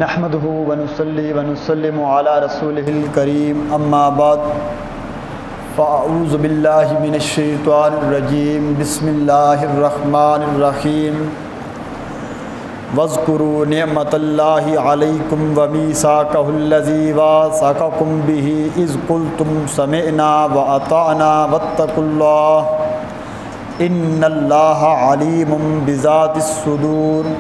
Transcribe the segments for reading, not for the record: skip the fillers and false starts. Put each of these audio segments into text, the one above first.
نحمده ونصلي ونسلم على رسوله الكريم اما بعد فاعوذ بالله من الشیطان الرجیم بسم اللہ الرحمن الرحیم واذکروا نعمت اللہ علیکم ومیثاقہ الذی واثقکم بہ اذ قلتم سمعنا واطعنا واتقوا اللہ ان اللہ علیم بذات الصدور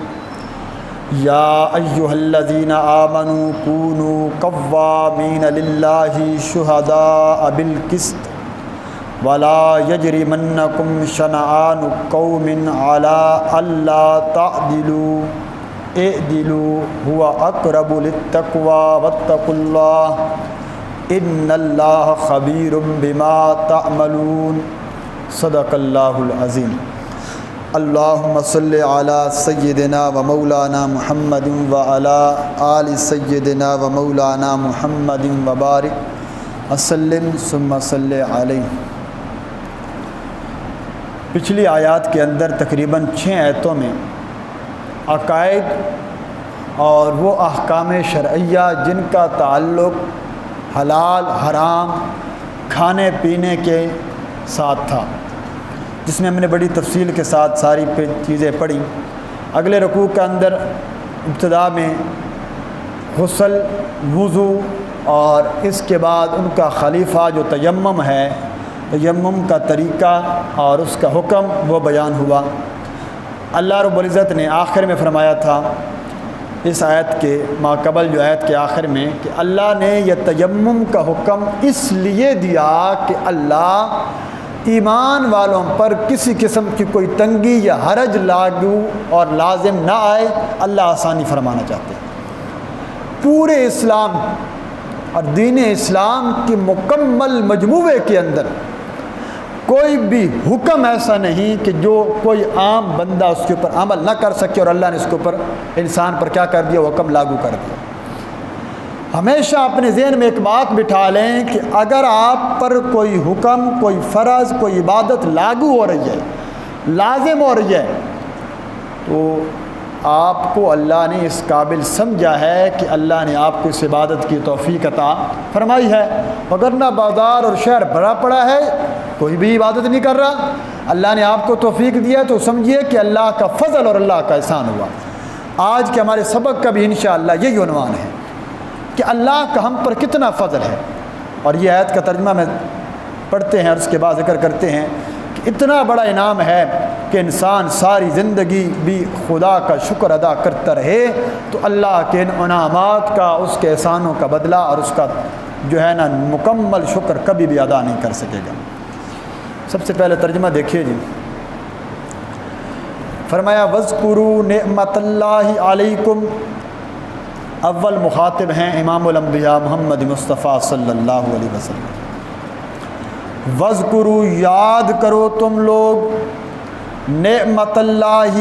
یا ایہا الذین آمنوا کونوا قوامین للہ شہداء بالقسط ولا یجرمنکم شنآن قوم علی الا تعدلوا اعدلوا هو اقرب للتقوی واتقوا اللہ ان اللہ خبیر بما تعملون صدق اللہ العظیم۔ اللہم صلی علی سیدنا و مولانا محمد وعلی آل سیدنا و مولانا محمد وبارک وسلم ثم صلی علیہ۔ پچھلی آیات کے اندر تقریباً 6 آیتوں میں عقائد اور وہ احکام شرعیہ جن کا تعلق حلال حرام کھانے پینے کے ساتھ تھا، جس میں ہم نے بڑی تفصیل کے ساتھ ساری چیزیں پڑھی۔ اگلے رکوع کے اندر ابتدا میں غسل، وضو اور اس کے بعد ان کا خلیفہ جو تیمم ہے، تیمم کا طریقہ اور اس کا حکم وہ بیان ہوا۔ اللہ رب العزت نے آخر میں فرمایا تھا اس آیت کے ماقبل جو آیت کے آخر میں کہ اللہ نے یہ تیمم کا حکم اس لیے دیا کہ اللہ ایمان والوں پر کسی قسم کی کوئی تنگی یا حرج لاگو اور لازم نہ آئے، اللہ آسانی فرمانا چاہتے ہیں۔ پورے اسلام اور دین اسلام کی مکمل مجموعے کے اندر کوئی بھی حکم ایسا نہیں کہ جو کوئی عام بندہ اس کے اوپر عمل نہ کر سکے، اور اللہ نے اس کے اوپر انسان پر کیا کر دیا؟ حکم لاگو کر دیا۔ ہمیشہ اپنے ذہن میں ایک بات بٹھا لیں کہ اگر آپ پر کوئی حکم، کوئی فرض، کوئی عبادت لاگو ہو رہی ہے، لازم ہو رہی ہے، تو آپ کو اللہ نے اس قابل سمجھا ہے کہ اللہ نے آپ کو اس عبادت کی توفیق عطا فرمائی ہے، وگرنہ بازار اور شہر بھرا پڑا ہے، کوئی بھی عبادت نہیں کر رہا۔ اللہ نے آپ کو توفیق دیا تو سمجھیے کہ اللہ کا فضل اور اللہ کا احسان ہوا۔ آج کے ہمارے سبق کا بھی انشاءاللہ یہی عنوان ہے کہ اللہ کا ہم پر کتنا فضل ہے، اور یہ آیت کا ترجمہ میں پڑھتے ہیں اور اس کے بعد ذکر کرتے ہیں کہ اتنا بڑا انعام ہے کہ انسان ساری زندگی بھی خدا کا شکر ادا کرتا رہے تو اللہ کے ان انعامات کا، اس کے احسانوں کا بدلہ اور اس کا جو ہے نا مکمل شکر کبھی بھی ادا نہیں کر سکے گا۔ سب سے پہلے ترجمہ دیکھیے جی، فرمایا وَاذْكُرُوا نِعْمَةَ اللَّهِ عَلَيْكُمْ۔ اول مخاطب ہیں امام الانبیاء محمد مصطفیٰ صلی اللہ علیہ وسلم۔ وَاذْكُرُوا، یاد کرو تم لوگ، نعمت اللہ،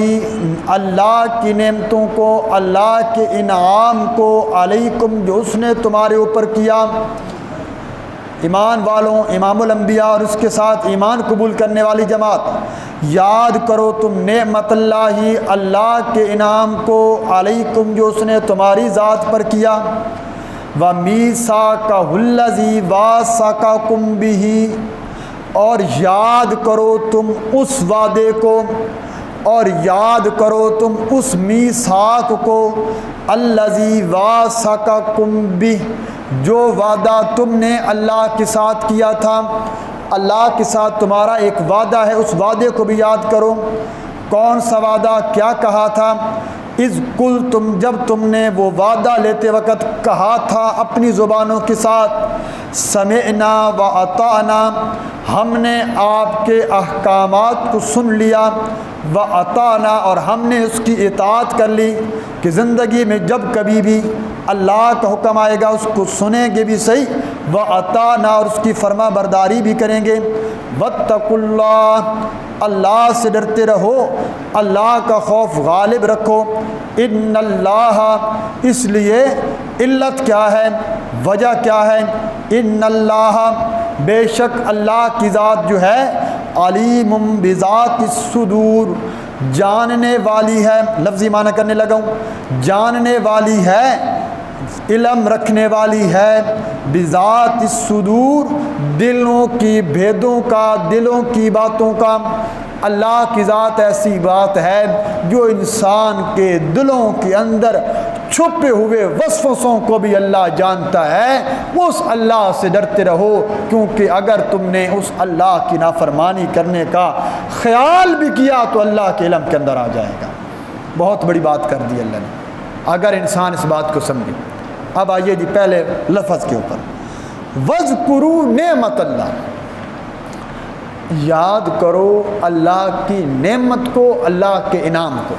اللہ کی نعمتوں کو، اللہ کے انعام کو، علیکم، جو اس نے تمہارے اوپر کیا۔ ایمان والوں، امام الانبیاء اور اس کے ساتھ ایمان قبول کرنے والی جماعت، یاد کرو تم نعمت اللہ، اللہ کے انعام کو، علیکم، جو اس نے تمہاری ذات پر کیا۔ وَمِیثَاقَهُ الَّذِی وَاثَقَکُم بِہ، اور یاد کرو تم اس وعدے کو، اور یاد کرو تم اس میثاق کو، الَّذِی وَاثَقَکُم بِہ، جو وعدہ تم نے اللہ کے ساتھ کیا تھا۔ اللہ کے ساتھ تمہارا ایک وعدہ ہے، اس وعدے کو بھی یاد کرو۔ کون سا وعدہ؟ کیا کہا تھا؟ اذ قلتم، جب تم نے وہ وعدہ لیتے وقت کہا تھا اپنی زبانوں کے ساتھ، سمعنا و اطعنا، ہم نے آپ کے احکامات کو سن لیا، و اطعنا، اور ہم نے اس کی اطاعت کر لی، کہ زندگی میں جب کبھی بھی اللہ کا حکم آئے گا اس کو سنیں گے بھی صحیح، و اطعنا، اور اس کی فرما برداری بھی کریں گے۔ واتقوا اللہ، اللہ سے ڈرتے رہو، اللہ کا خوف غالب رکھو۔ ان اللہ، اس لیے علت کیا ہے، وجہ کیا ہے؟ ان اللہ، بے شک اللہ کی ذات جو ہے، علیم بذات الصدور، جاننے والی ہے، لفظی معنی کرنے لگا ہوں، جاننے والی ہے، علم رکھنے والی ہے، بذات الصدور، دلوں کی بھیدوں کا، دلوں کی باتوں کا۔ اللہ کی ذات ایسی بات ہے جو انسان کے دلوں کے اندر چھپے ہوئے وسوسوں کو بھی اللہ جانتا ہے۔ اس اللہ سے ڈرتے رہو، کیونکہ اگر تم نے اس اللہ کی نافرمانی کرنے کا خیال بھی کیا تو اللہ کے علم کے اندر آ جائے گا۔ بہت بڑی بات کر دی اللہ نے، اگر انسان اس بات کو سمجھے۔ اب آئیے جی پہلے لفظ کے اوپر، وَاذْكُرُوا نعمت اللہ، یاد کرو اللہ کی نعمت کو، اللہ کے انعام کو۔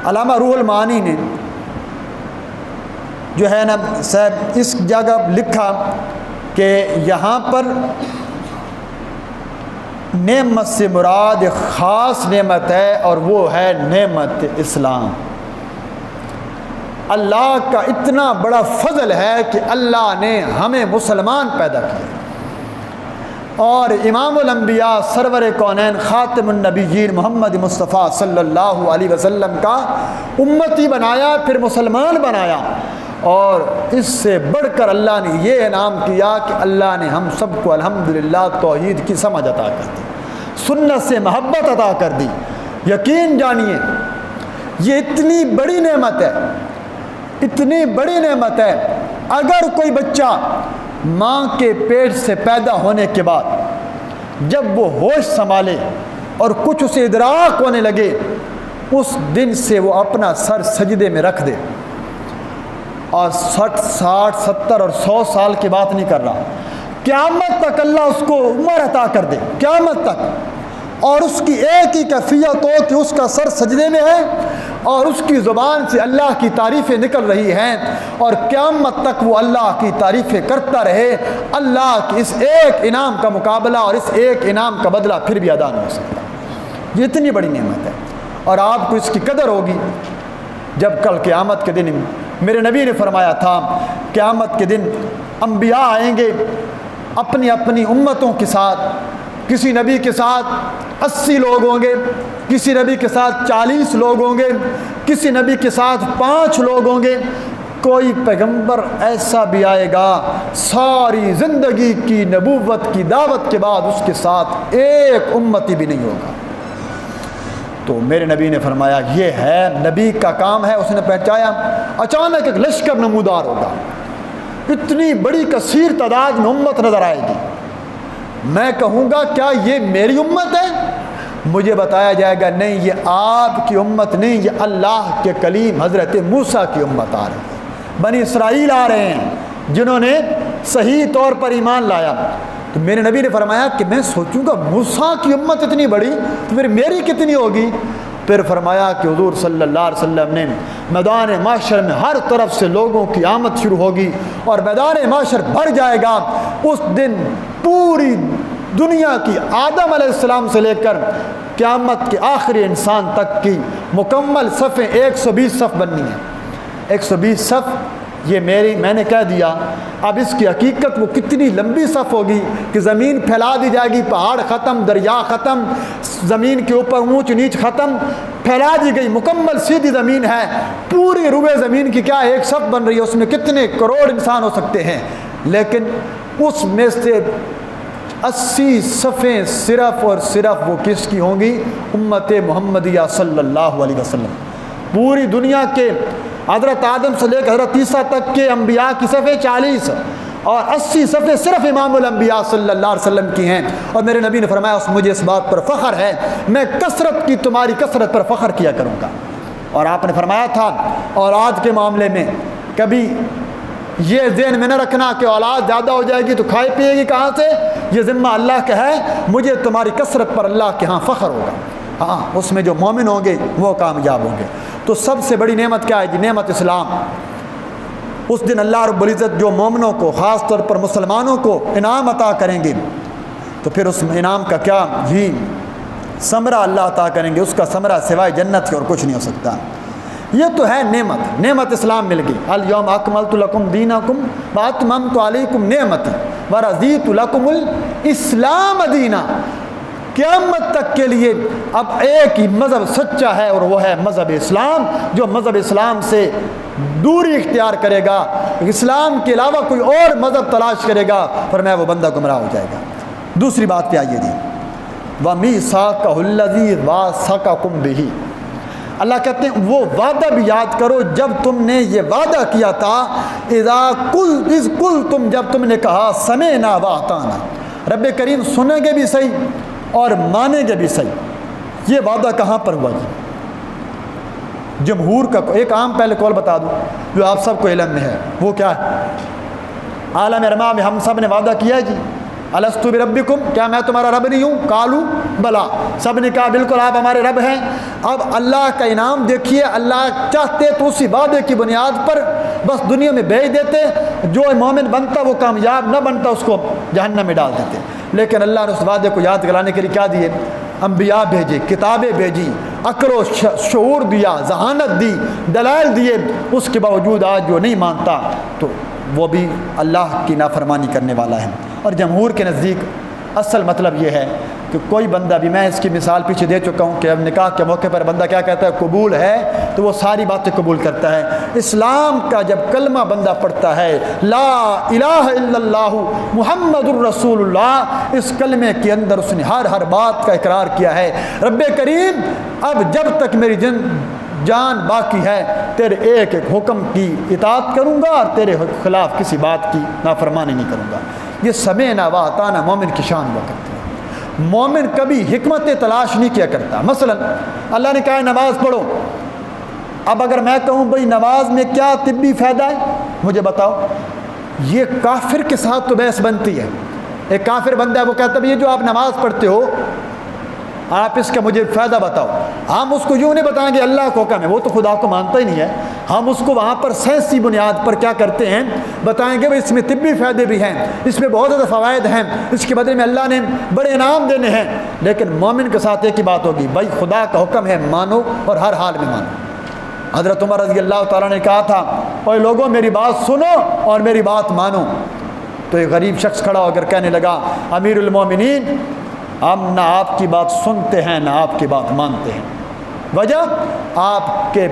علامہ روح المعانی نے جو ہے نا صاحب اس جگہ لکھا کہ یہاں پر نعمت سے مراد ایک خاص نعمت ہے، اور وہ ہے نعمت اسلام۔ اللہ کا اتنا بڑا فضل ہے کہ اللہ نے ہمیں مسلمان پیدا کیا اور امام الانبیاء سرور کونین خاتم النبیین محمد مصطفیٰ صلی اللہ علیہ وسلم کا امتی بنایا، پھر مسلمان بنایا۔ اور اس سے بڑھ کر اللہ نے یہ انعام کیا کہ اللہ نے ہم سب کو الحمدللہ توحید کی سمجھ عطا کر دی، سنت سے محبت عطا کر دی۔ یقین جانیے یہ اتنی بڑی نعمت ہے، اتنی بڑی نعمت ہے، اگر کوئی بچہ ماں کے پیٹ سے پیدا ہونے کے بعد جب وہ ہوش سنبھالے اور کچھ اسے ادراک ہونے لگے، اس دن سے وہ اپنا سر سجدے میں رکھ دے، اور 60 60 70 اور 100 سال کی بات نہیں کر رہا، قیامت تک اللہ اس کو عمر عطا کر دے، قیامت تک، اور اس کی ایک ہی کیفیت ہو کہ اس کا سر سجدے میں ہے اور اس کی زبان سے اللہ کی تعریفیں نکل رہی ہیں، اور قیامت تک وہ اللہ کی تعریفیں کرتا رہے۔ اللہ کی اس ایک انعام کا مقابلہ اور اس ایک انعام کا بدلہ پھر بھی ادا نہیں ہو سکتا۔ یہ اتنی بڑی نعمت ہے، اور آپ کو اس کی قدر ہوگی جب کل قیامت کے دن میرے نبی نے فرمایا تھا، قیامت کے دن انبیاء آئیں گے اپنی اپنی امتوں کے ساتھ، کسی نبی کے ساتھ 80 لوگ ہوں گے، کسی نبی کے ساتھ 40 لوگ ہوں گے، کسی نبی کے ساتھ 5 لوگ ہوں گے، کوئی پیغمبر ایسا بھی آئے گا ساری زندگی کی نبوت کی دعوت کے بعد اس کے ساتھ ایک امتی بھی نہیں ہوگا۔ تو میرے نبی نے فرمایا یہ ہے نبی کا کام ہے، اس نے پہنچایا۔ اچانک ایک لشکر نمودار ہوگا، اتنی بڑی کثیر تعداد میں امت نظر آئے گی، میں کہوں گا کیا یہ میری امت ہے؟ مجھے بتایا جائے گا نہیں، یہ آپ کی امت نہیں، یہ اللہ کے کلیم حضرت موسیٰ کی امت آ رہی ہے، بنی اسرائیل آ رہے ہیں جنہوں نے صحیح طور پر ایمان لایا۔ تو میرے نبی نے فرمایا کہ میں سوچوں گا موسیٰ کی امت اتنی بڑی تو پھر میری کتنی ہوگی؟ پھر فرمایا کہ حضور صلی اللہ علیہ وسلم نے میدان معاشر میں ہر طرف سے لوگوں کی آمد شروع ہوگی اور میدان معاشر بھر جائے گا۔ اس دن پوری دنیا کی آدم علیہ السلام سے لے کر قیامت کے آخری انسان تک کی مکمل صفیں 120 صف بننی ہیں، 120 صف۔ یہ میں نے کہہ دیا، اب اس کی حقیقت وہ کتنی لمبی صف ہوگی کہ زمین پھیلا دی جائے گی، پہاڑ ختم، دریا ختم، زمین کے اوپر اونچ نیچ ختم، پھیلا دی گئی، مکمل سیدھی زمین ہے، پوری روئے زمین کی کیا ایک صف بن رہی ہے، اس میں کتنے کروڑ انسان ہو سکتے ہیں، لیکن اس میں سے 80 صفیں صرف اور صرف وہ کس کی ہوں گی؟ امت محمدیہ صلی اللہ علیہ وسلم۔ پوری دنیا کے حضرت آدم سے لے کر حضرت عیسیٰ تک کے انبیاء کی صفیں 40 اور 80 صفیں صرف امام الانبیاء صلی اللہ علیہ وسلم کی ہیں۔ اور میرے نبی نے فرمایا مجھے اس بات پر فخر ہے، میں کثرت کی تمہاری کثرت پر فخر کیا کروں گا۔ اور آپ نے فرمایا تھا اولاد کے معاملے میں کبھی یہ ذہن میں نہ رکھنا کہ اولاد زیادہ ہو جائے گی تو کھائے پیے گی کہاں سے، یہ ذمہ اللہ کا ہے، مجھے تمہاری کثرت پر اللہ کے ہاں فخر ہوگا۔ ہاں اس میں جو مومن ہوں گے وہ کامیاب ہوں گے۔ تو سب سے بڑی نعمت کیا ہے جی؟ نعمت اسلام۔ اس دن اللہ رب العزت جو مومنوں کو، خاص طور پر مسلمانوں کو انعام عطا کریں گے، تو پھر اس انعام کا کیا جی ثمرہ اللہ عطا کریں گے، اس کا ثمرہ سوائے جنت کے اور کچھ نہیں ہو سکتا۔ یہ تو ہے نعمت اسلام مل گئی۔ الیوم اکملت لکم دینکم واتممت علیکم نعمتی ورضیت لکم الاسلام دینا۔ قیامت تک کے لیے اب ایک ہی مذہب سچا ہے، اور وہ ہے مذہب اسلام۔ جو مذہب اسلام سے دوری اختیار کرے گا، اسلام کے علاوہ کوئی اور مذہب تلاش کرے گا، فرمایا وہ بندہ گمراہ ہو جائے گا۔ دوسری بات پہ آئیے جی، وَمِيثَاقَهُ الَّذِي وَاثَقَكُم بِهِ، اللہ کہتے ہیں وہ وعدہ بھی یاد کرو جب تم نے یہ وعدہ کیا تھا، اذ قلتم، جب تم نے کہا سمعنا وَأَطَعْنَا، رب کریم سنیں گے بھی صحیح اور مانیں گے بھی صحیح۔ یہ وعدہ کہاں پر ہوا جی؟ جمہور کا ایک عام پہلے قول بتا دوں جو آپ سب کو علم میں ہے، وہ کیا ہے؟ عالم ارماء میں ہم سب نے وعدہ کیا ہے جی، الستو بربکم، کیا میں تمہارا رب نہیں ہوں؟ قالو بلا، سب نے کہا بالکل آپ ہمارے رب ہیں۔ اب اللہ کا انعام دیکھیے، اللہ چاہتے تو اسی وعدے کی بنیاد پر بس دنیا میں بھیج دیتے، جو مومن بنتا وہ کامیاب، نہ بنتا اس کو جہنم میں ڈال دیتے، لیکن اللہ نے اس وعدے کو یاد کرانے کے لیے کیا دیے؟ انبیاء بھیجے، کتابیں بھیجی، عقل و شعور دیا، ذہانت دی، دلائل دیے، اس کے باوجود آج جو نہیں مانتا تو وہ بھی اللہ کی نافرمانی کرنے والا ہے۔ اور جمہور کے نزدیک اصل مطلب یہ ہے کہ کوئی بندہ بھی، میں اس کی مثال پیچھے دے چکا ہوں کہ اب نکاح کے موقع پر بندہ کیا کہتا ہے؟ قبول ہے، تو وہ ساری باتیں قبول کرتا ہے۔ اسلام کا جب کلمہ بندہ پڑھتا ہے، لا الہ الا اللہ محمد الرسول اللہ، اس کلمے کے اندر اس نے ہر بات کا اقرار کیا ہے، رب کریم اب جب تک میری جان باقی ہے تیرے ایک ایک حکم کی اطاعت کروں گا اور تیرے خلاف کسی بات کی نافرمانی نہیں کروں گا۔ یہ سمعنا وأطعنا مومن کی شان ہوا کرتی ہے۔ مومن کبھی حکمت تلاش نہیں کیا کرتا۔ مثلا اللہ نے کہا ہے نماز پڑھو، اب اگر میں کہوں بھئی نماز میں کیا طبی فائدہ ہے مجھے بتاؤ، یہ کافر کے ساتھ تو بحث بنتی ہے۔ ایک کافر بندہ ہے وہ کہتا ہے یہ جو آپ نماز پڑھتے ہو آپ اس کا مجھے فائدہ بتاؤ، ہم اس کو یوں نہیں بتائیں گے اللہ کو حکم ہے، وہ تو خدا کو مانتا ہی نہیں ہے، ہم اس کو وہاں پر سائنسی بنیاد پر کیا کرتے ہیں بتائیں گے اس میں طبی فائدے بھی ہیں، اس میں بہت زیادہ فوائد ہیں، اس کے بدلے میں اللہ نے بڑے انعام دینے ہیں۔ لیکن مومن کے ساتھ ایک ہی بات ہوگی، بھائی خدا کا حکم ہے مانو اور ہر حال میں مانو۔ حضرت عمر رضی اللہ تعالیٰ نے کہا تھا اوے لوگوں میری بات سنو اور میری بات مانو، تو ایک غریب شخص کھڑا ہو کر کہنے لگا امیر المومنین ہم نہ آپ کی بات سنتے ہیں نہ آپ کی بات مانتے ہیں، وجہ آپ کے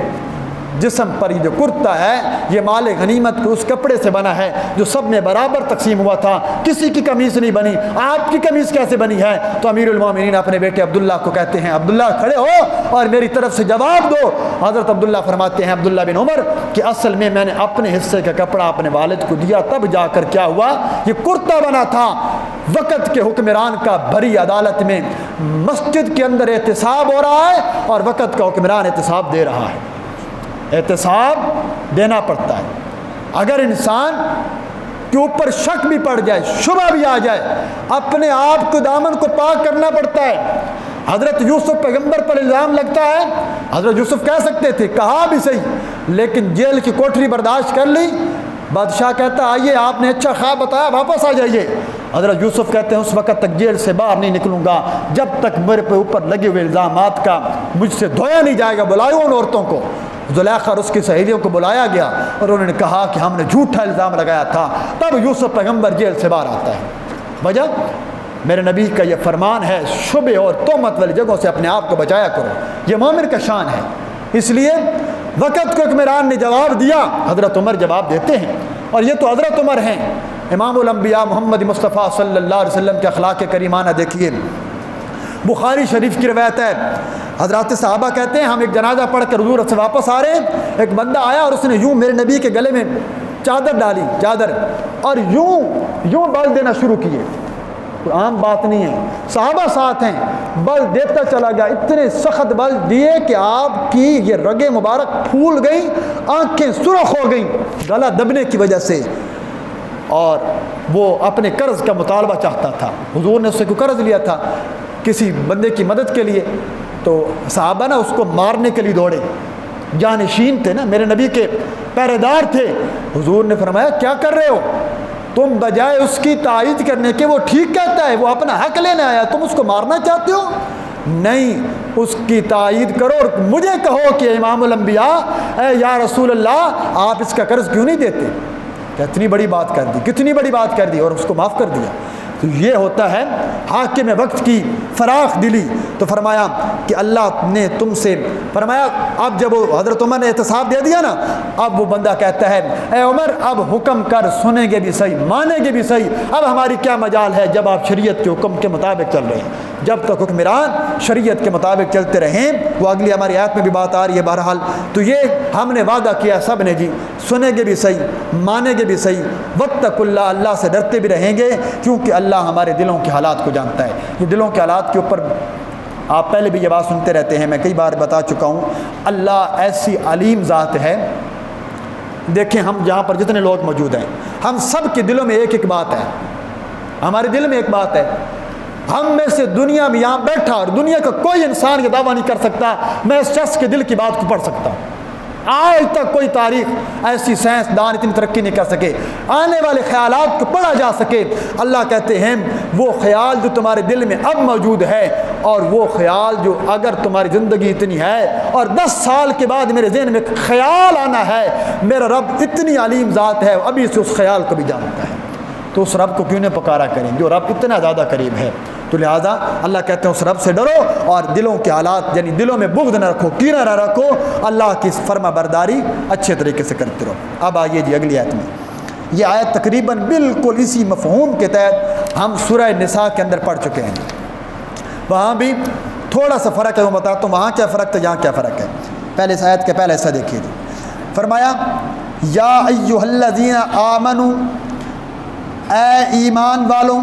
جسم پر یہ جو کرتا ہے یہ مال غنیمت کے اس کپڑے سے بنا ہے جو سب میں برابر تقسیم ہوا تھا، کسی کی قمیص نہیں بنی، آپ کی قمیص کیسے بنی ہے؟ تو امیر المومنین اپنے بیٹے عبداللہ کو کہتے ہیں عبداللہ کھڑے ہو اور میری طرف سے جواب دو۔ حضرت عبداللہ فرماتے ہیں عبداللہ بن عمر کہ اصل میں نے اپنے حصے کا کپڑا اپنے والد کو دیا، تب جا کر کیا ہوا یہ کرتا بنا تھا۔ وقت کے حکمران کا بھری عدالت میں مسجد کے اندر احتساب ہو رہا ہے اور وقت کا حکمران احتساب دے رہا ہے، احتساب دینا پڑتا ہے۔ اگر انسان کے اوپر شک بھی پڑ جائے، شبہ بھی آ جائے، اپنے آپ کو دامن کو پاک کرنا پڑتا ہے۔ حضرت یوسف پیغمبر پر الزام لگتا ہے، حضرت یوسف کہہ سکتے تھے، کہا بھی صحیح، لیکن جیل کی کوٹری برداشت کر لی۔ بادشاہ کہتا آئیے آپ نے اچھا خواب بتایا واپس آ جائیے۔ حضرت یوسف کہتے ہیں اس وقت تک جیل سے باہر نہیں نکلوں گا جب تک میرے پہ اوپر لگے ہوئے الزامات کا مجھ سے دھویا نہیں جائے گا۔ بلائیو ان عورتوں کو، زلیخا اور اس کی سہیلیوں کو بلایا گیا اور انہوں نے کہا کہ ہم نے جھوٹا الزام لگایا تھا۔ تب یوسف پیغمبر جیل سے باہر آتا ہے۔ وجہ میرے نبی کا یہ فرمان ہے شبہ اور تہمت والی جگہوں سے اپنے آپ کو بچایا کرو، یہ مومن کا شان ہے۔ اس لیے وقت کو حکمران نے جواب دیا، حضرت عمر جواب دیتے ہیں، اور یہ تو حضرت عمر ہیں، امام الانبیاء محمد مصطفیٰ صلی اللہ علیہ وسلم کے اخلاق کریمانہ دیکھیے۔ بخاری شریف کی روایت ہے، حضرات صحابہ کہتے ہیں ہم ایک جنازہ پڑھ کر حضور سے واپس آ رہے ہیں، ایک بندہ آیا اور اس نے یوں میرے نبی کے گلے میں چادر ڈالی، چادر، اور یوں بل دینا شروع کیے۔ کوئی عام بات نہیں ہے، صحابہ ساتھ ہیں، بل دیتا چلا گیا، اتنے سخت بل دیے کہ آپ کی یہ رگیں مبارک پھول گئیں، آنکھیں سرخ ہو گئیں گلا دبنے کی وجہ سے، اور وہ اپنے قرض کا مطالبہ چاہتا تھا۔ حضور نے اس سے کوئی قرض لیا تھا کسی بندے کی مدد کے لیے، تو صحابہ نا اس کو مارنے کے لیے دوڑے، جانشین تھے نا، میرے نبی کے پہرے دار تھے۔ حضور نے فرمایا کیا کر رہے ہو تم؟ بجائے اس کی تائید کرنے کے وہ ٹھیک کہتا ہے، وہ اپنا حق لینے آیا، تم اس کو مارنا چاہتے ہو؟ نہیں، اس کی تائید کرو اور مجھے کہو کہ امام الانبیاء اے یا رسول اللہ آپ اس کا قرض کیوں نہیں دیتے؟ کتنی بڑی بات کر دی، کتنی بڑی بات کر دی، اور اس کو معاف کر دیا۔ تو یہ ہوتا ہے حاکم وقت کی فراخ دلی۔ تو فرمایا کہ اللہ نے تم سے فرمایا، اب جب وہ حضرت عمر نے احتساب دے دیا نا، اب وہ بندہ کہتا ہے اے عمر اب حکم کر، سنیں گے بھی صحیح مانیں گے بھی صحیح، اب ہماری کیا مجال ہے جب آپ شریعت کے حکم کے مطابق چل رہے ہیں۔ جب تک حکمران شریعت کے مطابق چلتے رہیں، وہ اگلی ہماری آیت میں بھی بات آ رہی ہے بہرحال، تو یہ ہم نے وعدہ کیا سب نے جی، سنیں گے بھی صحیح مانیں گے بھی صحیح، واتقوا اللہ، اللہ سے ڈرتے بھی رہیں گے، کیونکہ اللہ ہمارے دلوں کے حالات کو جانتا ہے۔ یہ دلوں کے حالات کے اوپر آپ پہلے بھی یہ بات سنتے رہتے ہیں، میں کئی بار بتا چکا ہوں، اللہ ایسی علیم ذات ہے۔ دیکھیں ہم جہاں پر جتنے لوگ موجود ہیں، ہم سب کے دلوں میں ایک ایک بات ہے، ہمارے دل میں ایک بات ہے۔ ہم میں سے دنیا میں یہاں بیٹھا اور دنیا کا کوئی انسان یہ دعویٰ نہیں کر سکتا میں اس شخص کے دل کی بات کو پڑھ سکتا ہوں۔ آج تک کوئی تاریخ ایسی سائنس دان اتنی ترقی نہیں کر سکے آنے والے خیالات کو پڑھا جا سکے۔ اللہ کہتے ہیں وہ خیال جو تمہارے دل میں اب موجود ہے، اور وہ خیال جو اگر تمہاری زندگی اتنی ہے اور 10 سال کے بعد میرے ذہن میں خیال آنا ہے، میرا رب اتنی علیم ذات ہے ابھی سے اس خیال کو بھی جانتا ہے، تو اس رب کو کیوں نہیں پکارا کریں جو رب اتنا زیادہ قریب ہے۔ تو لہٰذا اللہ کہتے ہیں اس رب سے ڈرو اور دلوں کے حالات یعنی دلوں میں بغض نہ رکھو، کینہ نہ رکھو، اللہ کی فرما برداری اچھے طریقے سے کرتے رہو۔ اب آئیے جی اگلی آیت میں، یہ آیت تقریباً بالکل اسی مفہوم کے تحت ہم سورہ نساء کے اندر پڑھ چکے ہیں، وہاں بھی تھوڑا سا فرق ہے، وہ بتاتا ہوں وہاں کیا فرق تھا یہاں کیا فرق ہے۔ پہلے اس آیت کے پہلے ایسا دیکھیے جی، فرمایا یا ایھا الذین آمنوا، اے ایمان والوں،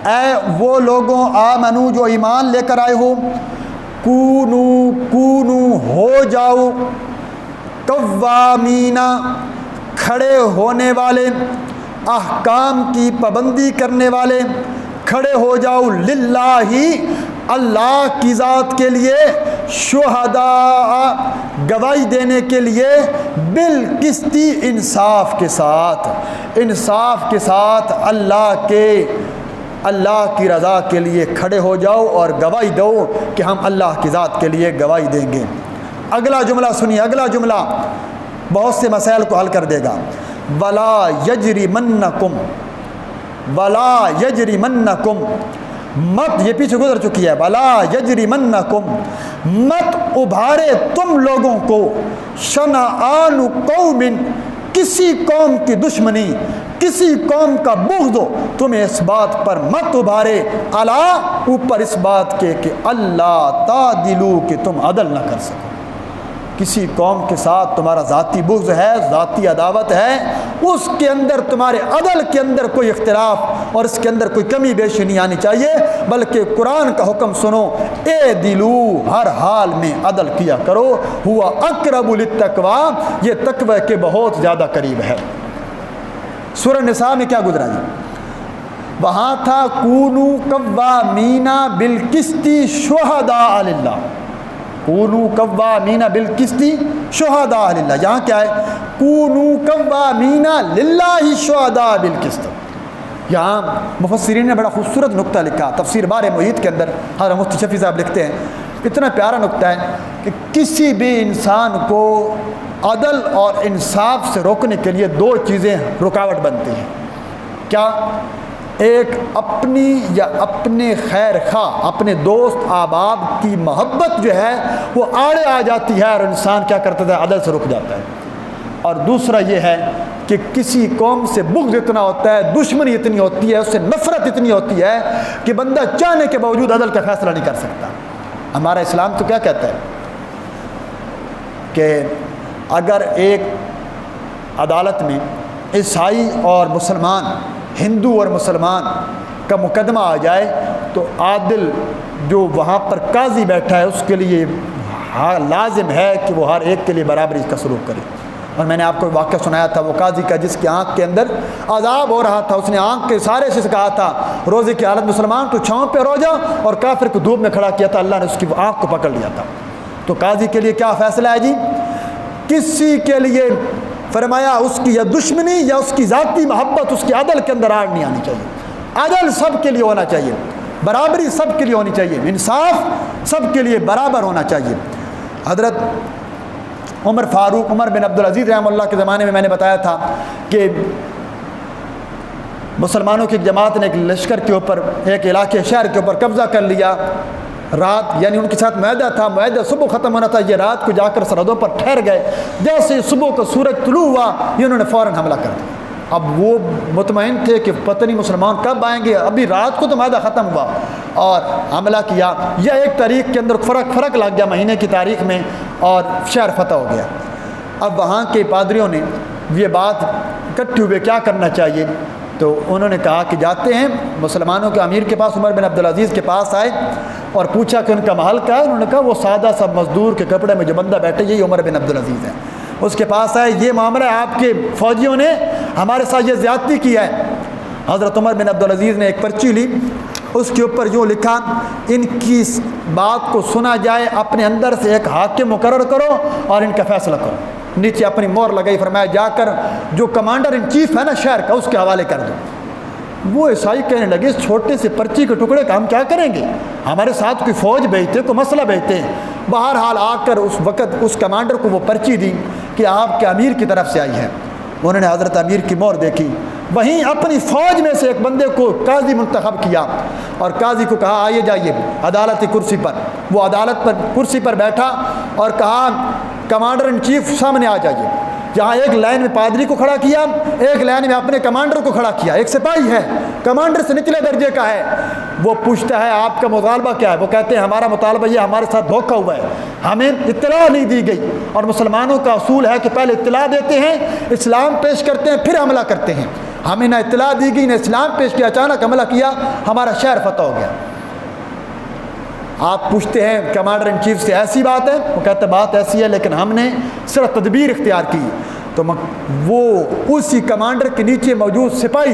اے وہ لوگوں آمنو جو ایمان لے کر آئے ہو، کونو ہو جاؤ، قوامین کھڑے ہونے والے، احکام کی پابندی کرنے والے، کھڑے ہو جاؤ للہ اللہ کی ذات کے لیے، شہداء گواہی دینے کے لیے، بالقسط انصاف کے ساتھ، انصاف کے ساتھ اللہ کی رضا کے لیے کھڑے ہو جاؤ اور گواہی دو کہ ہم اللہ کی ذات کے لیے گواہی دیں گے۔ اگلا جملہ سنیے، اگلا جملہ بہت سے مسائل کو حل کر دے گا۔ وَلَا يَجْرِمَنَّكُمْ، وَلَا يَجْرِمَنَّكُمْ، مت، یہ پیچھے گزر چکی ہے، وَلَا يَجْرِمَنَّكُمْ، مت ابھارے تم لوگوں کو، شنآن قوم، کسی قوم کی دشمنی، کسی قوم کا بغض تمہیں اس بات پر مت ابھارے، اللہ اوپر اس بات کے کہ اللہ تعدلوا کہ تم عدل نہ کر سکو۔ کسی قوم کے ساتھ تمہارا ذاتی بغض ہے، ذاتی عداوت ہے، اس کے اندر تمہارے عدل کے اندر کوئی اختلاف اور اس کے اندر کوئی کمی بیشی نہیں آنی چاہیے، بلکہ قرآن کا حکم سنو، اے دلو، ہر حال میں عدل کیا کرو، ہوا اقرب للتقوی، یہ تقوی کے بہت زیادہ قریب ہے۔ سورہ نساء میں کیا گزرا جی؟ وہاں تھا کونو قوامین بالقسط شہداء للہ، کونو قوامین بالقسط شہداء للہ، یہاں کیا ہے؟ کونو قوامین للہ شہداء بالقسط۔ یہاں مفسرین نے بڑا خوبصورت نقطہ لکھا، تفسیر بار محیط کے اندر حضرت مفتی شفیع صاحب لکھتے ہیں، اتنا پیارا نقطہ ہے کہ کسی بھی انسان کو عدل اور انصاف سے روکنے کے لیے دو چیزیں رکاوٹ بنتی ہیں۔ کیا؟ ایک اپنی یا اپنے خیر خواہ، اپنے دوست احباب کی محبت جو ہے وہ آڑے آ جاتی ہے اور انسان کیا کرتا ہے؟ عدل سے رک جاتا ہے۔ اور دوسرا یہ ہے کہ کسی قوم سے بغض اتنا ہوتا ہے، دشمنی اتنی ہوتی ہے، اس سے نفرت اتنی ہوتی ہے کہ بندہ چاہنے کے باوجود عدل کا فیصلہ نہیں کر سکتا۔ ہمارا اسلام تو کیا کہتا ہے کہ اگر ایک عدالت میں عیسائی اور مسلمان، ہندو اور مسلمان کا مقدمہ آ جائے تو عادل جو وہاں پر قاضی بیٹھا ہے اس کے لیے لازم ہے کہ وہ ہر ایک کے لیے برابری کا سلوک کرے۔ اور میں نے آپ کو واقعہ سنایا تھا وہ قاضی کا جس کی آنکھ کے اندر عذاب ہو رہا تھا، اس نے آنکھ کے سارے سے کہا تھا روزے کی حالت مسلمان تو چھاؤں پہ رو جا، اور کافر کو دھوپ میں کھڑا کیا تھا، اللہ نے اس کی آنکھ کو پکڑ لیا تھا۔ تو قاضی کے لیے کیا فیصلہ ہے جی؟ کسی کے لیے فرمایا اس کی یا دشمنی یا اس کی ذاتی محبت اس کے عدل کے اندر آڑ نہیں آنی چاہیے۔ عدل سب کے لیے ہونا چاہیے، برابری سب کے لیے ہونی چاہیے، انصاف سب کے لیے برابر ہونا چاہیے۔ حضرت عمر فاروق، عمر بن عبدالعزیز رحمہ اللہ کے زمانے میں میں نے بتایا تھا کہ مسلمانوں کی جماعت نے ایک لشکر کے اوپر، ایک علاقے شہر کے اوپر قبضہ کر لیا رات، یعنی ان کے ساتھ معاہدہ تھا، معاہدہ صبح ختم ہونا تھا، یہ رات کو جا کر سرحدوں پر ٹھہر گئے، جیسے صبح کو سورج طلوع ہوا یہ انہوں نے فوراً حملہ کر دیا۔ اب وہ مطمئن تھے کہ پتہ نہیں مسلمان کب آئیں گے، ابھی رات کو تو معاہدہ ختم ہوا، اور حملہ کیا۔ یا ایک تاریخ کے اندر فرق لگ گیا مہینے کی تاریخ میں، اور شہر فتح ہو گیا۔ اب وہاں کے پادریوں نے یہ بات اکٹھے ہوئے کیا کرنا چاہیے، تو انہوں نے کہا کہ جاتے ہیں مسلمانوں کے امیر کے پاس، عمر بن عبدالعزیز کے پاس آئے اور پوچھا کہ ان کا محل کیا ہے۔ انہوں نے کہا وہ سادہ سا مزدور کے کپڑے میں جو بندہ بیٹھے یہی عمر بن عبدالعزیز ہے۔ اس کے پاس آئے، یہ معاملہ ہے، آپ کے فوجیوں نے ہمارے ساتھ یہ زیادتی کی ہے۔ حضرت عمر بن عبدالعزیز نے ایک پرچی لی، اس کے اوپر یوں لکھا، ان کی بات کو سنا جائے، اپنے اندر سے ایک حاکم مقرر کرو اور ان کا فیصلہ کرو۔ نیچے اپنی مہر لگائی، فرمایا جا کر جو کمانڈر ان چیف ہے نا شہر کا اس کے حوالے کر دو۔ وہ عیسائی کہنے لگے اس چھوٹے سے پرچی کے ٹکڑے کا ہم کیا کریں گے، ہمارے ساتھ کوئی فوج بھیجتے، کوئی مسئلہ بھیجتے ہیں۔ بہرحال آ کر اس وقت اس کمانڈر کو وہ پرچی دی کہ آپ کے امیر کی طرف سے آئی ہے۔ انہوں نے حضرت امیر کی مہر دیکھی، وہیں اپنی فوج میں سے ایک بندے کو قاضی منتخب کیا اور قاضی کو کہا آئیے جائیے عدالتی کرسی پر۔ وہ عدالت پر کرسی پر بیٹھا اور کہا کمانڈر ان چیف سامنے آ جائیے۔ جہاں ایک لائن میں پادری کو کھڑا کیا، ایک لائن میں اپنے کمانڈر کو کھڑا کیا۔ ایک سپاہی ہے، کمانڈر سے نچلے درجے کا ہے، وہ پوچھتا ہے آپ کا مطالبہ کیا ہے؟ وہ کہتے ہیں ہمارا مطالبہ یہ ہمارے ساتھ دھوکہ ہوا ہے، ہمیں اطلاع نہیں دی گئی، اور مسلمانوں کا اصول ہے کہ پہلے اطلاع دیتے ہیں، اسلام پیش کرتے ہیں، پھر حملہ کرتے ہیں۔ ہمیں نہ اطلاع دی گئی نہ اسلام پیش کیا، اچانک حملہ کیا، ہمارا شہر فتح ہو گیا۔ آپ پوچھتے ہیں کمانڈر ان چیف سے ایسی بات ہے؟ وہ کہتے ہیں بات ایسی ہے، لیکن ہم نے صرف تدبیر اختیار کی۔ تو وہ اسی کمانڈر کے نیچے موجود سپاہی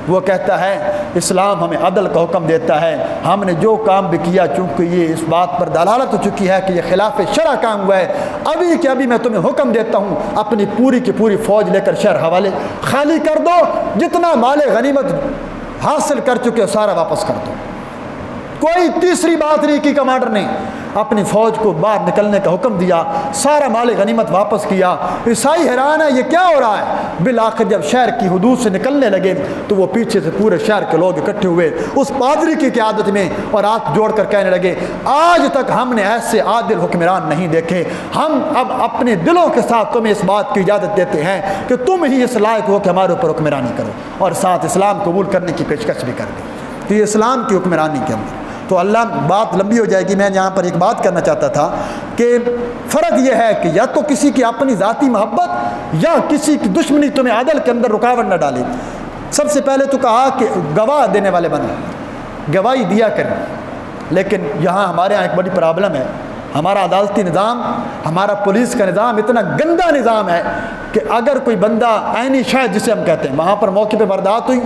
وہ کہتا ہے اسلام ہمیں عدل کا حکم دیتا ہے، ہم نے جو کام بھی کیا چونکہ یہ اس بات پر دلالت ہو چکی ہے کہ یہ خلاف شرع کام ہوا ہے، ابھی کہ ابھی میں تمہیں حکم دیتا ہوں اپنی پوری کی پوری فوج لے کر شہر حوالے خالی کر دو، جتنا مال غنیمت حاصل کر چکے سارا واپس کر دو۔ کوئی تیسری بات نہیں کی، کمانڈر نے اپنی فوج کو باہر نکلنے کا حکم دیا، سارا مال غنیمت واپس کیا۔ عیسائی حیران ہے یہ کیا ہو رہا ہے۔ بالآخر جب شہر کی حدود سے نکلنے لگے تو وہ پیچھے سے پورے شہر کے لوگ اکٹھے ہوئے اس پادری کی قیادت میں اور ہاتھ جوڑ کر کہنے لگے آج تک ہم نے ایسے عادل حکمران نہیں دیکھے، ہم اب اپنے دلوں کے ساتھ تمہیں اس بات کی اجازت دیتے ہیں کہ تم ہی اس لائق ہو کہ ہمارے اوپر حکمرانی کرو، اور ساتھ اسلام قبول کرنے کی پیشکش بھی کر دی۔ تو یہ اسلام کی حکمرانی کے اندر تو اللہ بات لمبی ہو جائے گی، میں یہاں پر ایک بات کرنا چاہتا تھا کہ فرق یہ ہے کہ یا تو کسی کی اپنی ذاتی محبت یا کسی کی دشمنی تمہیں عدل کے اندر رکاوٹ نہ ڈالے۔ سب سے پہلے تو کہا کہ گواہ دینے والے بنو، گواہی دیا کریں، لیکن یہاں ہمارے یہاں ایک بڑی پرابلم ہے، ہمارا عدالتی نظام، ہمارا پولیس کا نظام اتنا گندا نظام ہے کہ اگر کوئی بندہ عینی شاہد جسے ہم کہتے ہیں، وہاں پر موقع پہ واردات ہوئی،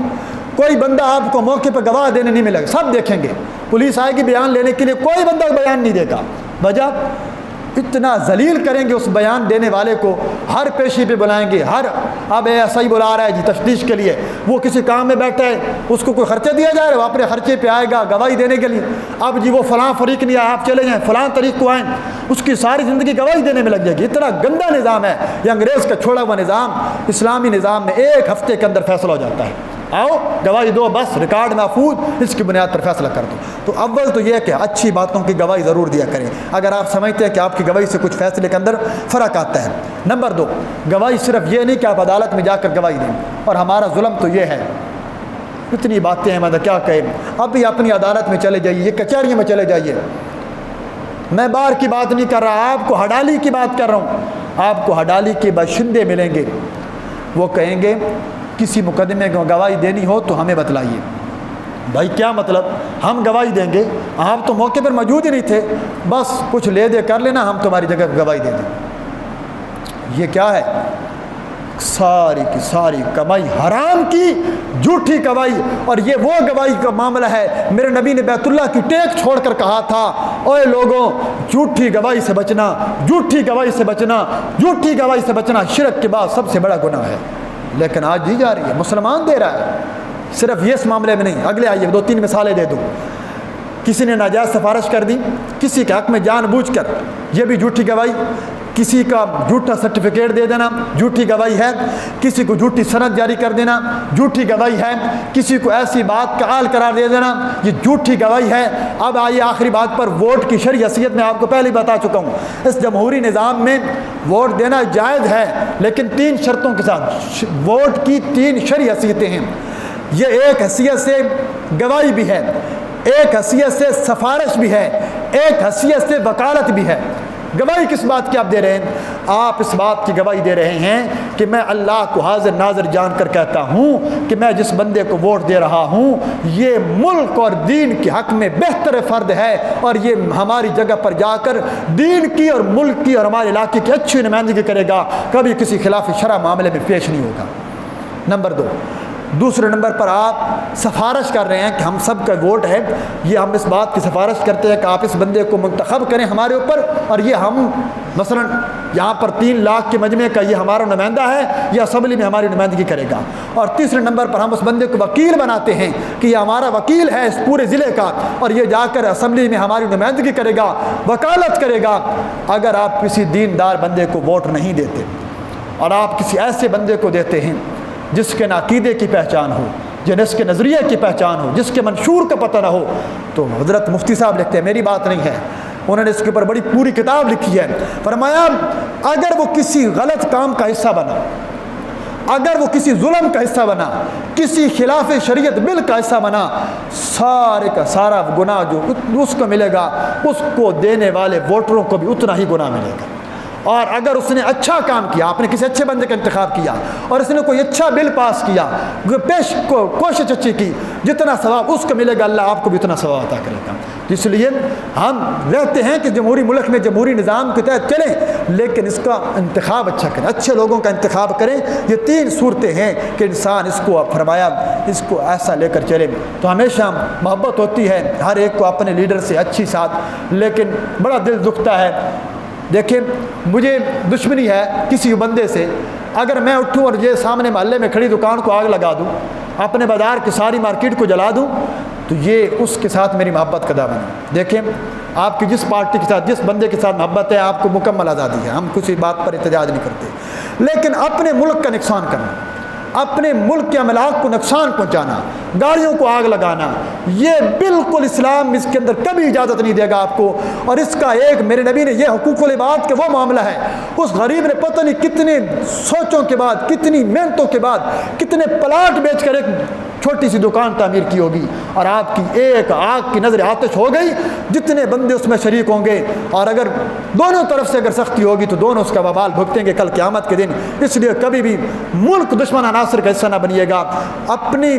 کوئی بندہ آپ کو موقع پہ گواہ دینے نہیں ملے گا، سب دیکھیں گے، پولیس آئے گی بیان لینے کے لیے، کوئی بندہ بیان نہیں دے گا۔ وجہ اتنا ذلیل کریں گے اس بیان دینے والے کو، ہر پیشی پہ بلائیں گے، ہر اب ایسا ہی بلا رہا ہے جی تفتیش کے لیے، وہ کسی کام میں بیٹھا ہے، اس کو کوئی خرچہ دیا جا رہا ہے، وہ اپنے خرچے پہ آئے گا گواہی دینے کے لیے، اب جی وہ فلاں فریق نہیں آیا، آپ چلے جائیں فلاں طریق کو آئیں، اس کی ساری زندگی گواہی دینے میں لگ جائے گی۔ اتنا گندا نظام ہے یہ انگریز کا چھوڑا ہوا نظام۔ اسلامی نظام میں ایک ہفتے کے اندر فیصلہ ہو جاتا ہے، آؤ گواہی دو، بس ریکارڈ محفوظ، اس کی بنیاد پر فیصلہ کر دو۔ تو اول تو یہ کہ اچھی باتوں کی گواہی ضرور دیا کریں اگر آپ سمجھتے ہیں کہ آپ کی گواہی سے کچھ فیصلے کے اندر فرق آتا ہے۔ نمبر دو، گواہی صرف یہ نہیں کہ آپ عدالت میں جا کر گواہی دیں، اور ہمارا ظلم تو یہ ہے، اتنی باتیں ہیں مطلب کیا کہیں، اب بھی اپنی عدالت میں چلے جائیے، یہ کچہریوں میں چلے جائیے، میں باہر کی بات نہیں کر رہا، آپ کو ہڈالی کی بات کر رہا ہوں۔ آپ کو ہڈالی کے باشندے ملیں گے، وہ کہیں گے کسی مقدمے کو گواہی دینی ہو تو ہمیں بتلائیے۔ بھائی کیا مطلب؟ ہم گواہی دیں گے، آپ تو موقع پر موجود ہی نہیں تھے، بس کچھ لے دے کر لینا، ہم تمہاری جگہ گواہی دے دیں۔ یہ کیا ہے؟ ساری کی ساری کمائی حرام کی، جھوٹی گواہی، اور یہ وہ گواہی کا معاملہ ہے میرے نبی نے بیت اللہ کی ٹیک چھوڑ کر کہا تھا اوے لوگوں جھوٹی گواہی سے بچنا، جھوٹی گواہی سے بچنا، جھوٹی گواہی سے بچنا شرک کے بعد سب سے بڑا گناہ ہے۔ لیکن آج دی جا رہی ہے، مسلمان دے رہا ہے، صرف یہ اس معاملے میں نہیں، اگلے آئیے 2-3 مثالیں دے دوں۔ کسی نے ناجائز سفارش کر دی کسی کے حق میں جان بوجھ کر، یہ بھی جھوٹی گواہی۔ کسی کا جھوٹا سرٹیفکیٹ دے دینا جھوٹی گواہی ہے، کسی کو جھوٹی سند جاری کر دینا جھوٹی گواہی ہے، کسی کو ایسی بات کا عال قرار دے دینا یہ جھوٹی گواہی ہے۔ اب آئیے آخری بات پر، ووٹ کی شرعی حیثیت میں آپ کو پہلے ہی بتا چکا ہوں۔ اس جمہوری نظام میں ووٹ دینا جائز ہے، لیکن 3 شرطوں کے ساتھ۔ ووٹ کی 3 شرعی حیثیتیں ہیں۔ یہ ایک حیثیت سے گواہی بھی ہے، ایک حیثیت سے سفارش بھی ہے، ایک حیثیت سے وکالت بھی ہے۔ گواہی کس بات کی آپ دے رہے ہیں؟ آپ اس بات کی گواہی دے رہے ہیں کہ میں اللہ کو حاضر ناظر جان کر کہتا ہوں کہ میں جس بندے کو ووٹ دے رہا ہوں یہ ملک اور دین کے حق میں بہتر فرد ہے، اور یہ ہماری جگہ پر جا کر دین کی اور ملک کی اور ہمارے علاقے کی اچھی نمائندگی کرے گا، کبھی کسی خلاف شرع معاملے میں پیش نہیں ہوگا۔ نمبر 2، دوسرے نمبر پر آپ سفارش کر رہے ہیں کہ ہم سب کا ووٹ ہے، یہ ہم اس بات کی سفارش کرتے ہیں کہ آپ اس بندے کو منتخب کریں ہمارے اوپر، اور یہ ہم مثلا یہاں پر 3 لاکھ کے مجمع کا یہ ہمارا نمائندہ ہے، یہ اسمبلی میں ہماری نمائندگی کرے گا۔ اور تیسرے نمبر پر ہم اس بندے کو وکیل بناتے ہیں کہ یہ ہمارا وکیل ہے اس پورے ضلع کا، اور یہ جا کر اسمبلی میں ہماری نمائندگی کرے گا، وکالت کرے گا۔ اگر آپ کسی دیندار بندے کو ووٹ نہیں دیتے اور آپ کسی ایسے بندے کو دیتے ہیں جس کے نہ عقیدے کی پہچان ہو، جس کے نظریے کی پہچان ہو، جس کے منشور کا پتہ نہ ہو، تو حضرت مفتی صاحب لکھتے ہیں، میری بات نہیں ہے، انہوں نے اس کے اوپر بڑی پوری کتاب لکھی ہے، فرمایا اگر وہ کسی غلط کام کا حصہ بنا، اگر وہ کسی ظلم کا حصہ بنا، کسی خلاف شریعت بل کا حصہ بنا، سارے کا سارا گناہ جو اس کو ملے گا اس کو دینے والے ووٹروں کو بھی اتنا ہی گناہ ملے گا۔ اور اگر اس نے اچھا کام کیا، آپ نے کسی اچھے بندے کا انتخاب کیا اور اس نے کوئی اچھا بل پاس کیا، کوشش اچھی کی، جتنا ثواب اس کو ملے گا اللہ آپ کو بھی اتنا ثواب عطا کرے گا۔ اس لیے ہم رہتے ہیں کہ جمہوری ملک میں جمہوری نظام کے تحت چلیں، لیکن اس کا انتخاب اچھا کریں، اچھے لوگوں کا انتخاب کریں۔ یہ 3 صورتیں ہیں کہ انسان اس کو فرمایا اس کو ایسا لے کر چلے تو ہمیشہ محبت ہوتی ہے ہر ایک کو اپنے لیڈر سے اچھی ساتھ، لیکن بڑا دل دکھتا ہے۔ دیکھیں مجھے دشمنی ہے کسی بندے سے، اگر میں اٹھوں اور یہ سامنے محلے میں کھڑی دکان کو آگ لگا دوں، اپنے بازار کی ساری مارکیٹ کو جلا دوں، تو یہ اس کے ساتھ میری محبت کا دعویٰ نہیں۔ دیکھیں آپ کی جس پارٹی کے ساتھ جس بندے کے ساتھ محبت ہے آپ کو مکمل آزادی ہے، ہم کسی بات پر احتجاج نہیں کرتے، لیکن اپنے ملک کا نقصان کرنا، اپنے ملک کے املاک کو نقصان پہنچانا، گاڑیوں کو آگ لگانا، یہ بالکل اسلام اس کے اندر کبھی اجازت نہیں دے گا آپ کو۔ اور اس کا ایک میرے نبی نے یہ حقوق العباد کے وہ معاملہ ہے، اس غریب نے پتہ نہیں کتنے سوچوں کے بعد، کتنی محنتوں کے بعد، کتنے پلاٹ بیچ کر ایک چھوٹی سی دکان تعمیر کی ہوگی، اور آپ کی ایک آگ کی نظر آتش ہو گئی، جتنے بندے اس میں شریک ہوں گے، اور اگر دونوں طرف سے اگر سختی ہوگی تو دونوں اس کا وبال بھگتیں گے کل قیامت کے دن۔ اس لیے کبھی بھی ملک دشمن عناصر کا حصہ نہ بنیے گا، اپنی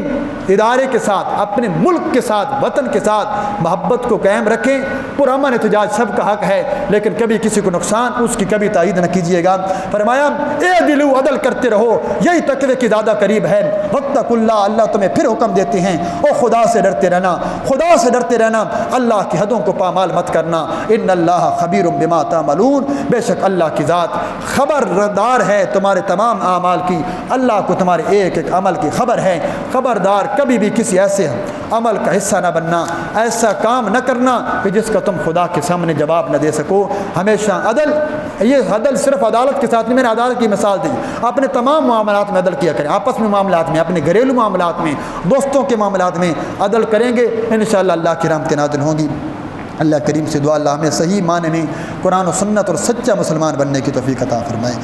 ادارے کے ساتھ، اپنے ملک کے ساتھ، وطن کے ساتھ محبت کو قائم رکھیں۔ پرامن احتجاج سب کا حق ہے، لیکن کبھی کسی کو نقصان اس کی کبھی تائید نہ کیجیے گا۔ فرمایا اے دلو عدل کرتے رہو، یہی تقوی کی زیادہ قریب ہے۔ واتقوا اللہ، اللہ تمہیں پھر حکم دیتے ہیں او خدا سے ڈرتے رہنا، خدا سے ڈرتے رہنا، اللہ کی حدوں کو پامال مت کرنا۔ ان اللہ خبیر بما تعملون، بے شک اللہ کی ذات خبردار ہے تمہارے تمام اعمال کی، اللہ کو تمہارے ایک ایک عمل کی خبر ہے۔ خبردار کبھی بھی کسی ایسے عمل کا حصہ نہ بننا، ایسا کام نہ کرنا کہ جس کا تم خدا کے سامنے جواب نہ دے سکو۔ ہمیشہ عدل، یہ عدل صرف عدالت کے ساتھ نہیں، میں نے عدالت کی مثال دی، اپنے تمام معاملات میں عدل کیا کریں، آپس میں معاملات میں، اپنے گھریلو معاملات میں، دوستوں کے معاملات میں عدل کریں گے، انشاءاللہ اللہ کی رحمت نازل ہوں گی۔ اللہ کریم سے دعا اللہ ہمیں صحیح معنی میں قرآن و سنت اور سچا مسلمان بننے کی توفیق عطا فرمائے۔